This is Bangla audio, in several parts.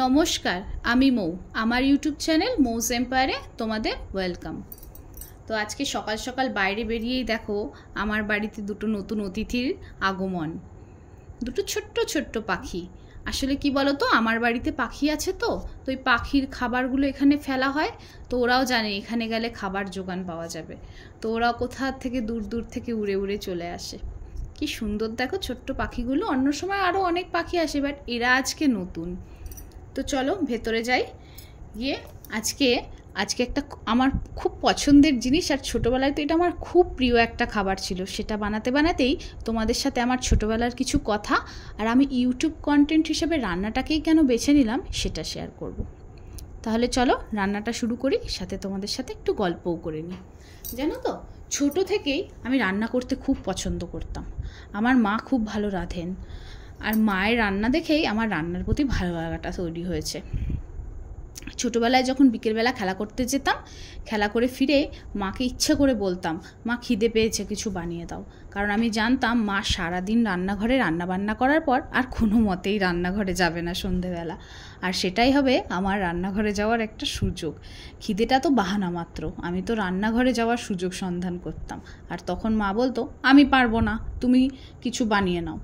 নমস্কার, আমি মৌ। আমার ইউটিউব চ্যানেল মৌস এম্পায়ারে তোমাদের ওয়েলকাম। তো আজকে সকাল সকাল বাইরে বেরিয়েই দেখো আমার বাড়িতে দুটো নতুন অতিথির আগমন। দুটো ছোট্ট ছোট্ট পাখি। আসলে কি বলো তো, আমার বাড়িতে পাখি আছে তো ওই পাখির খাবারগুলো এখানে ফেলা হয়। তো ওরাও জানে এখানে গেলে খাবার জোগান পাওয়া যাবে। তো ওরাও কোথা থেকে দূর দূর থেকে উড়ে উড়ে চলে আসে। কি সুন্দর দেখো ছোট্ট পাখিগুলো। অন্য সময় আরও অনেক পাখি আসে, বাট এরা আজকে নতুন। তো চলো ভেতরে যাই। গিয়ে আজকে একটা আমার খুব পছন্দের জিনিস, আর ছোটোবেলায় তো এটা আমার খুব প্রিয় একটা খাবার ছিল। সেটা বানাতে বানাতেই তোমাদের সাথে আমার ছোটোবেলার কিছু কথা আর আমি ইউটিউব কন্টেন্ট হিসেবে রান্নাটাকেই কেন বেছে নিলাম সেটা শেয়ার করব। তাহলে চলো রান্নাটা শুরু করি, সাথে তোমাদের সাথে একটু গল্পও করে নিই। জানো তো, ছোটো থেকেই আমি রান্না করতে খুব পছন্দ করতাম। আমার মা খুব ভালো রাঁধেন, আর মায়ের রান্না দেখেই আমার রান্নার প্রতি ভালো লাগাটা তৈরি হয়েছে। ছোটোবেলায় যখন বিকেলবেলা খেলা করতে যেতাম, খেলা করে ফিরে মাকে ইচ্ছে করে বলতাম, মা খিদে পেয়েছে, কিছু বানিয়ে দাও। কারণ আমি জানতাম মা সারাদিন রান্নাঘরে রান্নাবান্না করার পর আর কোনো মতেই রান্নাঘরে যাবে না সন্ধেবেলা। আর সেটাই হবে আমার রান্নাঘরে যাওয়ার একটা সুযোগ। খিদেটা তো বাহানা মাত্র, আমি তো রান্নাঘরে যাওয়ার সুযোগ সন্ধান করতাম। আর তখন মা বলতো, আমি পারবো না, তুমি কিছু বানিয়ে নাও।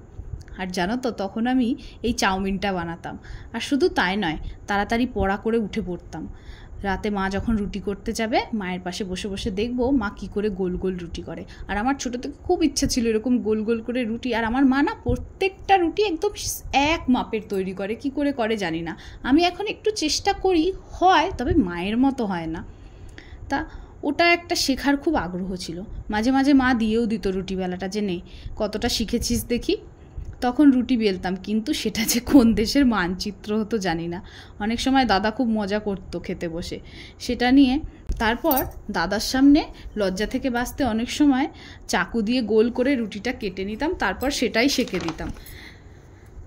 আর জানো তো, তখন আমি এই চাউমিনটা বানাতাম। আর শুধু তাই নয়, তাড়াতাড়ি পড়া করে উঠে পড়তাম। রাতে মা যখন রুটি করতে যাবে, মায়ের পাশে বসে বসে দেখবো মা কী করে গোল গোল রুটি করে। আর আমার ছোটো থেকে খুব ইচ্ছা ছিল এরকম গোল গোল করে রুটি। আর আমার মা না প্রত্যেকটা রুটি একদম এক মাপের তৈরি করে, কি করে করে জানি না। আমি এখন একটু চেষ্টা করি, হয়, তবে মায়ের মতো হয় না। তা ওটা একটা শেখার খুব আগ্রহ ছিল। মাঝে মাঝে মা দিয়েও দিত রুটি বেলাটা, যে নেই কতটা শিখেছিস দেখি। তখন রুটি বেলতাম, কিন্তু সেটা যে কোন দেশের মানচিত্র হতো জানি না। অনেক সময় দাদা খুব মজা করতো খেতে বসে সেটা নিয়ে। তারপর দাদার সামনে লজ্জা থেকে বাঁচতে অনেক সময় চাকু দিয়ে গোল করে রুটিটা কেটে নিতাম, তারপর সেটাই সেঁকে দিতাম।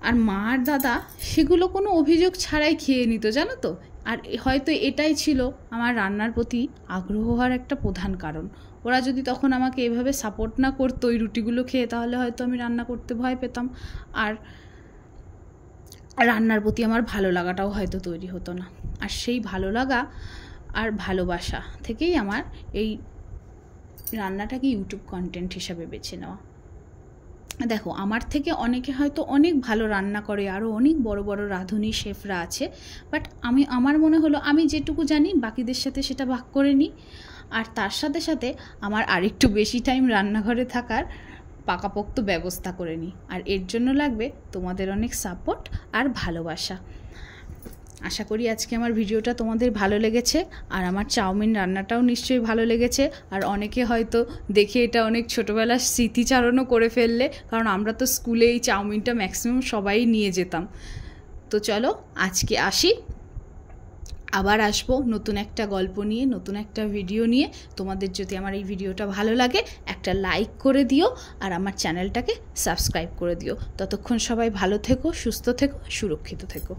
আর মা আর দাদা সেগুলো কোনো অভিযোগ ছাড়াই খেয়ে নিত, জানো তো। আর হয়তো এটাই ছিল আমার রান্নার প্রতি আগ্রহ হওয়ার একটা প্রধান কারণ। ওরা যদি তখন আমাকে এভাবে সাপোর্ট না করতো ওই রুটিগুলো খেয়ে, তাহলে হয়তো আমি রান্না করতে ভয় পেতাম, আর রান্নার প্রতি আমার ভালো লাগাটাও হয়তো তৈরি হতো না। আর সেই ভালো লাগা আর ভালোবাসা থেকেই আমার এই রান্নাটাকে ইউটিউব কন্টেন্ট হিসাবে বেছে নেওয়া। দেখো, আমার থেকে অনেকে হয়তো অনেক ভালো রান্না করে, আরও অনেক বড় বড় রাঁধুনি শেফরা আছে, বাট আমার মনে হলো আমি যেটুকু জানি বাকিদের সাথে সেটা ভাগ করে নিই। আর তার সাথে সাথে আমার আরেকটু বেশি টাইম রান্নাঘরে থাকার পাকাপোক্ত ব্যবস্থা করে নিই। আর এর জন্য লাগবে তোমাদের অনেক সাপোর্ট আর ভালোবাসা। আশা করি আজকে আমার ভিডিওটা তোমাদের ভালো লেগেছে, আর আমার চাউমিন রান্নাটাও নিশ্চয়ই ভালো লেগেছে। আর অনেকে হয়তো দেখে এটা অনেক ছোটোবেলার স্মৃতিচারণও করে ফেললে, কারণ আমরা তো স্কুলে এই চাউমিনটা ম্যাক্সিমাম সবাই নিয়ে যেতাম। তো চলো আজকে আসি, আবার আসবো নতুন একটা গল্প নিয়ে, নতুন একটা ভিডিও নিয়ে। তোমাদের যদি আমার এই ভিডিওটা ভালো লাগে একটা লাইক করে দিও, আর আমার চ্যানেলটাকে সাবস্ক্রাইব করে দিও। ততক্ষণ সবাই ভালো থেকো, সুস্থ থেকো, সুরক্ষিত থেকো।